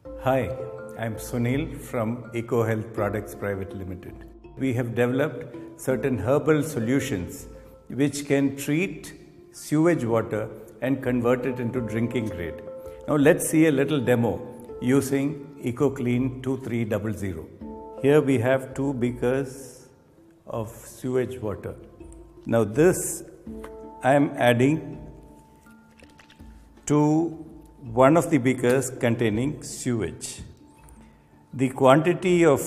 Hi, I'm Sunil from EcoHealth Products Private Limited. We have developed certain herbal solutions which can treat sewage water and convert it into drinking grade. Now let's see a little demo using EcoClean 2300. Here we have 2 beakers of sewage water. Now this I am adding to one of the beakers containing sewage. The quantity of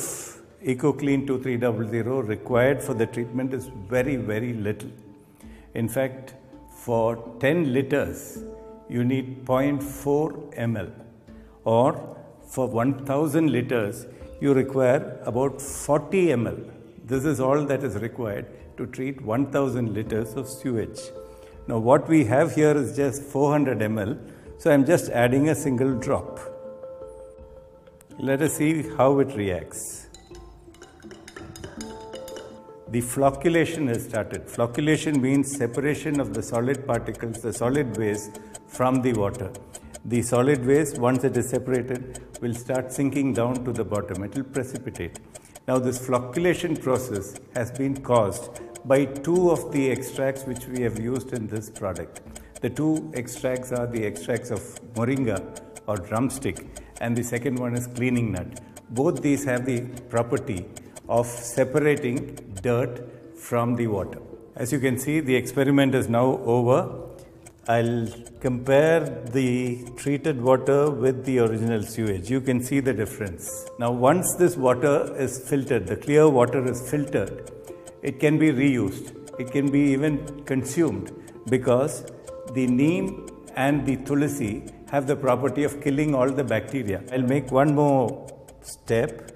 EcoClean 2300 required for the treatment is very, very little. In fact, for 10 liters, you need 0.4 ml, or for 1000 liters, you require about 40 ml. This is all that is required to treat 1000 liters of sewage. Now, what we have here is just 400 ml, so I am just adding a single drop. Let us see how it reacts. The flocculation has started. Flocculation means separation of the solid particles, the solid waste, from the water. The solid waste, once it is separated, will start sinking down to the bottom. It will precipitate. Now this flocculation process has been caused by 2 of the extracts which we have used in this product. The 2 extracts are the extracts of moringa or drumstick, and the second one is cleaning nut. Both these have the property of separating dirt from the water. As you can see, the experiment is now over. I'll compare the treated water with the original sewage. You can see the difference. Now once this water is filtered, the clear water is filtered, it can be reused. It can be even consumed because the neem and the tulsi have the property of killing all the bacteria. I'll make one more step.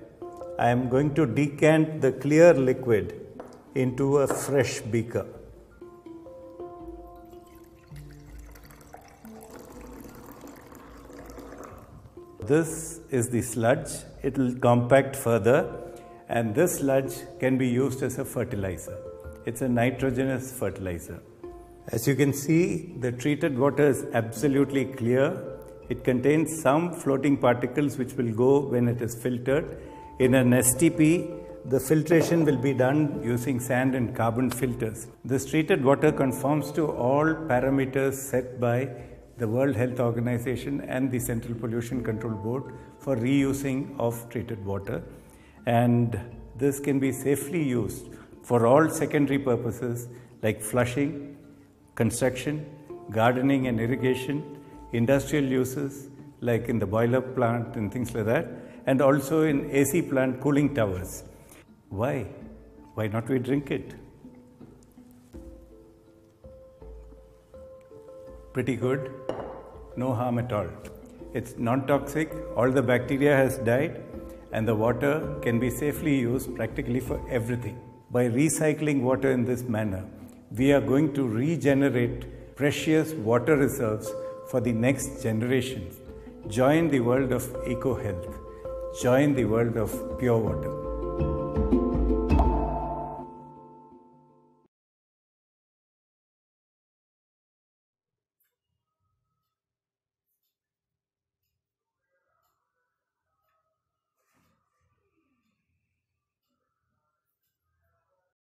I am going to decant the clear liquid into a fresh beaker. This is the sludge. It will compact further, and this sludge can be used as a fertilizer. It's a nitrogenous fertilizer. As you can see, the treated water is absolutely clear. It contains some floating particles which will go when it is filtered. In an STP, the filtration will be done using sand and carbon filters. This treated water conforms to all parameters set by the World Health Organization and the Central Pollution Control Board for reusing of treated water. And this can be safely used for all secondary purposes like flushing, construction, gardening and irrigation, industrial uses like in the boiler plant and things like that, and also in AC plant cooling towers. Why? Why not we drink it? Pretty good, no harm at all. It's non-toxic, all the bacteria has died, and the water can be safely used practically for everything. By recycling water in this manner, we are going to regenerate precious water reserves for the next generations. Join the world of EcoHealth. Join the world of pure water.